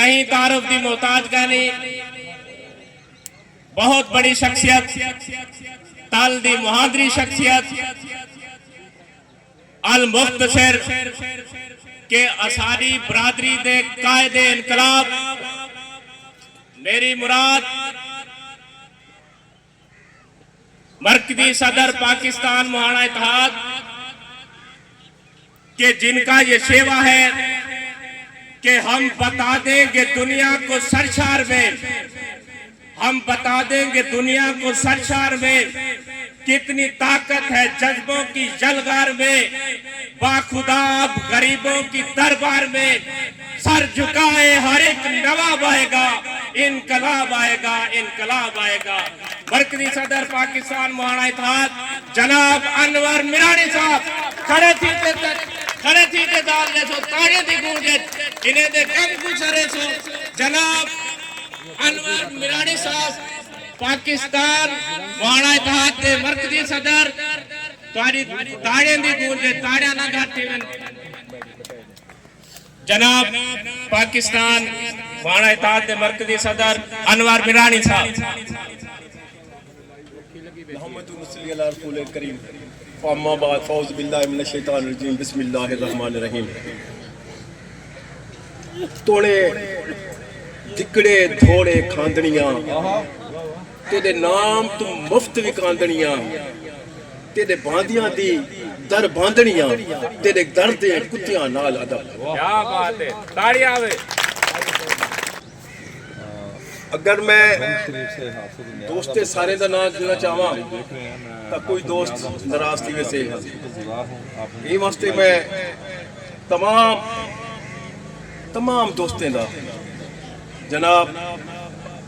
کہیں تعارف دی محتاج کہنی بہت بڑی شخصیت تال دی محاضری شخصیت المختصر کے اساری برادری دے قائد انقلاب میری مراد مرکزی صدر پاکستان مولانا اتحاد کہ جن کا یہ شیوا ہے کہ ہم بتا دیں گے دنیا کو سرشار میں ہم بتا دیں گے دنیا کو سرشار میں کتنی طاقت ہے جذبوں کی جلگار میں باخدا اب غریبوں کی دربار میں سر جھکائے ہر ایک نواب آئے گا انقلاب آئے گا انقلاب آئے گا مرکزی صدر پاکستان مولانا اتحاد جناب انور میرانی صاحب کھڑے تھی دال لے سو تاڑے دی گونجے انہیں دے کم گزرے سو جناب انور میرانی صاحب پاکستان مولانا اتحاد دے مرکزی صدر تاڑے دی گونجے تاڑیا نہ گھاٹی میں جناب پاکستان مولانا اتحاد دے مرکزی صدر انور میرانی صاحب محمد صلی اللہ رسول کریم فاما بعد فوز باللہ من الشیطان الرجیم بسم اللہ الرحمن الرحیم توڑے دکڑے دھوڑے کھاندنیاں تیرے نام تو مفت بھی کھاندنیاں تیرے باندیاں دی در باندنیاں تیرے دردیں کتیاں نال ادب کیا بات ہے تاڑی آوے اگر میں دوستے سارے دا نام جنا چاہواں تا کوئی دوست ناراض تھی ویسے یہ واسطے میں تمام دوستیں دا جناب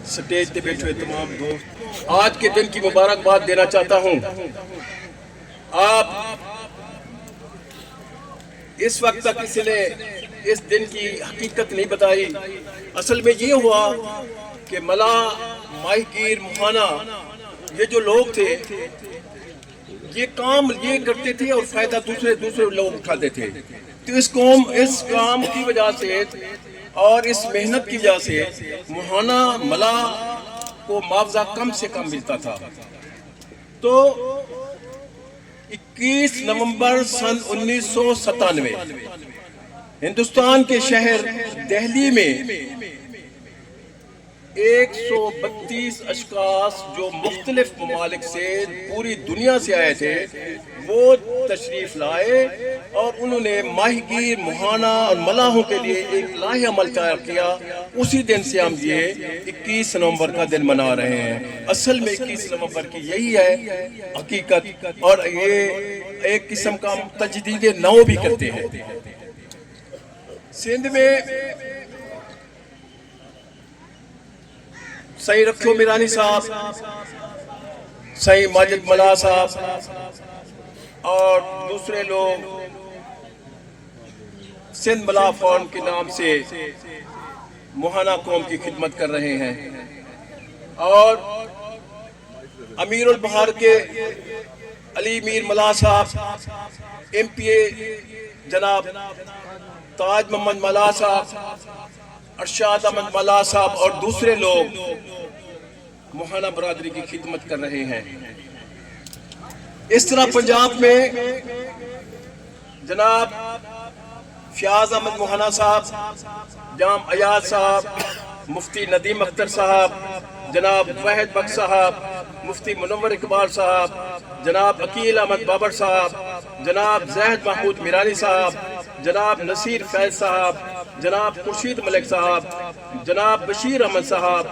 سٹیج تے بیٹھے تمام دوست آج کے دن کی مبارکباد دینا چاہتا ہوں آپ اس وقت تک کسی نے اس دن کی حقیقت نہیں بتائی اصل میں یہ ہوا کہ ملا ماہی گیر مہانا یہ جو لوگ تھے یہ کام یہ کرتے تھے اور فائدہ دوسرے لوگ اٹھاتے تھے تو اس کام کی وجہ سے اور اس محنت کی وجہ سے مہانا ملا کو معاوضہ کم سے کم ملتا تھا تو 21 نومبر سن 1997 ہندوستان کے شہر دہلی میں 132 اشخاص جو مختلف ممالک سے پوری دنیا سے آئے تھے وہ تشریف لائے اور انہوں نے ماہی گیر مہانا اور ملاحوں کے لیے ایک لاہی عمل تیار کیا اسی دن سے ہم یہ 21 نومبر کا دن منا رہے ہیں اصل میں 21 نومبر کی یہی ہے حقیقت اور یہ ایک قسم کا تجدید نو بھی کرتے ہیں سندھ میں صحیح رکھو میرانی صاحب صحیح ماجد ملا صاحب اور دوسرے لوگ سندھ ملا فورم کے نام سے مہانا قوم کی خدمت کر رہے ہیں اور امیر البحار کے علی میر ملا صاحب ایم پی اے جناب تاج محمد ملا صاحب ارشاد احمد ملا صاحب اور دوسرے لوگ مہانا برادری کی خدمت کر رہے ہیں اس طرح پنجاب میں جناب فیاض احمد مہانا صاحب جام ایاز صاحب مفتی ندیم اختر صاحب جناب وحید بخش صاحب مفتی منور اقبال صاحب جناب عقیل احمد بابر صاحب جناب زہد محمود میرانی صاحب جناب نصیر فیض صاحب جناب خورشید ملک صاحب جناب بشیر احمد صاحب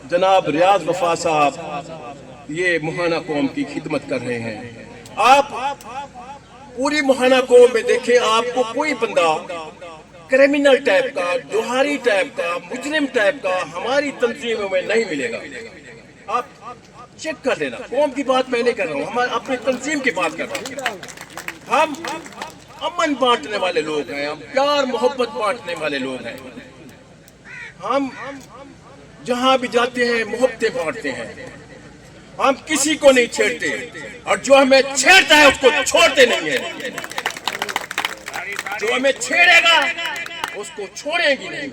جناب ریاض وفا صاحب یہ مہانا قوم کی خدمت کر رہے ہیں آپ پوری مہانا قوم میں دیکھیں آپ کو کوئی بندہ کرمینل ٹائپ کا جوہاری ٹائپ کا مجرم ٹائپ کا ہماری تنظیموں میں نہیں ملے گا آپ چیک کر لینا قوم کی بات میں نہیں کر رہا ہوں ہم اپنی تنظیم کی بات کر رہا ہوں ہم امن بانٹنے والے لوگ ہیں ہم پیار محبت بانٹنے والے لوگ ہیں ہم جہاں بھی جاتے ہیں محبتیں بانٹتے ہیں ہم کسی کو نہیں چھیڑتے اور جو ہمیں چھیڑتا ہے اس کو چھوڑتے نہیں ہیں جو ہمیں چھیڑے گا اس کو چھوڑیں گی نہیں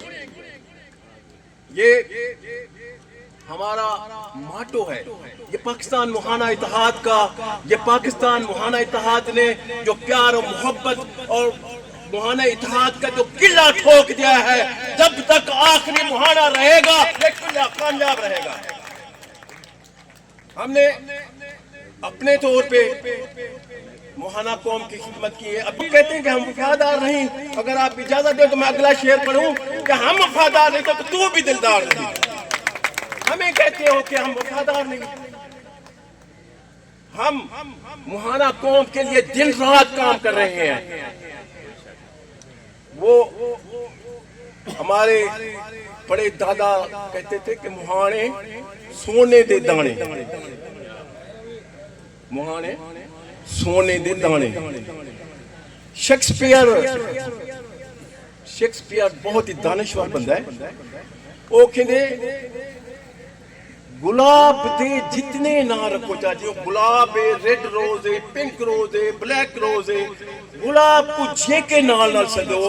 یہ ہمارا ماٹو ہے، یہ پاکستان مہانہ اتحاد کا، یہ پاکستان مہانہ اتحاد نے جو پیار و محبت اور مہانہ اتحاد کا جو قلعہ ٹھوک دیا ہے، جب تک آخری مہانہ رہے گا یہ قلعہ کامیاب رہے گا۔ ہم نے اپنے طور پہ مہانہ قوم کی خدمت کی ہے۔ اب کہتے ہیں کہ ہم وفادار نہیں، اگر آپ اجازت دیں تو میں اگلا شعر پڑھوں کہ ہم وفادار نہیں تو بھی دلدار نہیں۔ ہمیں کہتے ہو کہ ہم وفادار نہیں، ہم مہانہ قوم کے لیے دن رات کام کر رہے ہیں۔ وہ ہمارے بڑے دادا کہتے تھے کہ مہانے سونے دے دانے، مہانے سونے دے دانے۔ شیکسپیئر بہت ہی دانشور بندہ ہے، وہ کہتے گلاب دے جتنے نہ رکھو چاچی، گلاب ہے، ریڈ روز ہے، پنک روز ہے، بلیک روز ہے، گلاب کو جے کے نال نال سدو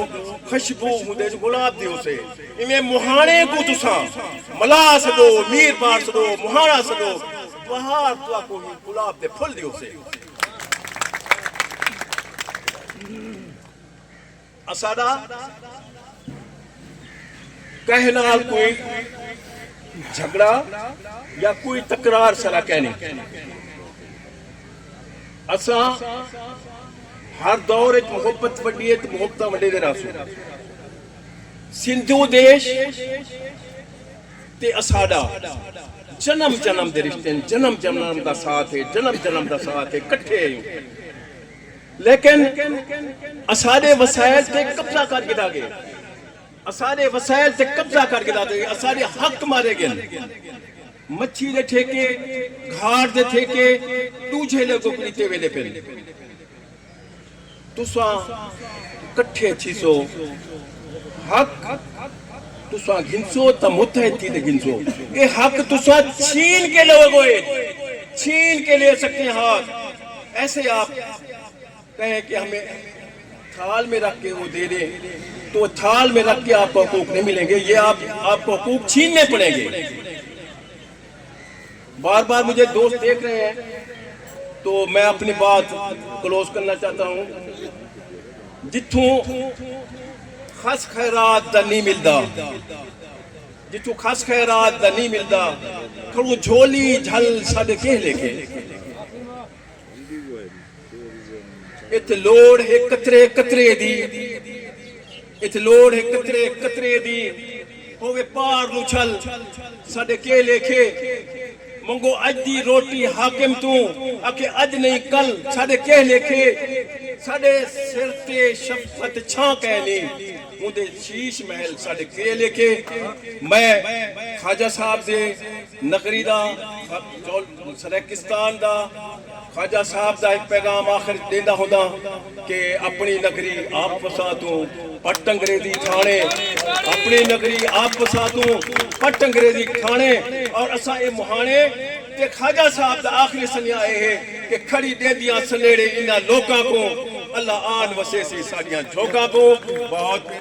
خوشبو ہوندے گلاب دے اسے میں مہانے کو تساں ملا سدو، میر بار سدو، مہانا سدو، بہار تو کو گلاب دے پھل دے اسے۔ اساڑا کہنال کوئی جھگڑا یا کوئی تکرار سرا کہنے، اساں ہر دور ایک محبت وڈی ہے تو محبتہ وڈے دے راسو۔ سندھو دیش تے اساڑا جنم جنم دے رشتے ہیں، جنم جنم دا ساتھ ہے، جنم جنم دا ساتھ ہے، کٹھے ہیں، لیکن اساڑے وسائل تے قبضہ کر کے دا گئے، اساڑے وسائل تے قبضہ کر کے دا گئے، اساڑے حق مارے گئے، مچھی دے ٹھیکے، گھاڑ دے ٹھیکے، توجھے لے کو کلیتے ویلے پھر تساں کٹھے تھی سو حق تساں گھنسو تا متحد تھی دے گھنسو، اے حق تساں چھین کے لے گئے، چھین کے لے سکتے ہیں حق۔ ایسے آپ کہیں کہ ہمیں تھال میں رکھ کے وہ دے دیں تو تھال میں رکھ کے آپ کو حقوق نہیں ملیں گے، یہ آپ کو حقوق چھیننے پڑیں گے۔ بار بار مجھے دوست دیکھ رہے ہیں تو میں اپنی بات کلوز کرنا چاہتا ہوں۔ جتھوں خس خیرات دا نہیں ملدا، جتھوں خس خیرات دا نہیں ملدا، کھڑو جھولی جھل ساڑے کہہ لے کے ات لوڑ ہے قطرے قطرے دی، ات لوڑ ہے قطرے قطرے دی، ہوئے پار نو چھل ساڑے کہہ لے کے منگو اج دی روٹی حاکم تو اکھے اج نہیں کل ساڑے کہہ لے کے ساڑے سر تے شفقت چھاں کہنی مندے شیش محل ساڑے کہہ لے کے۔ میں خواجہ صاحب دے نگری دا سریکستان دا خواجہ صاحب دا ایک پیغام آخر دیندہ ہوندہ کہ اپنی نگری آپ وساتوں پٹ انگریزی تھانے، اپنی نگری آپ وساتوں پٹ انگریزی تھانے، اور اسا اے مہانے کہ خواجہ صاحب دا آخری سنیا ہے کہ کھڑی دے دیا سلیڑے انہا لوگاں کو اللہ آن وسے سی ساڑیاں جھوگاں کو۔ بہت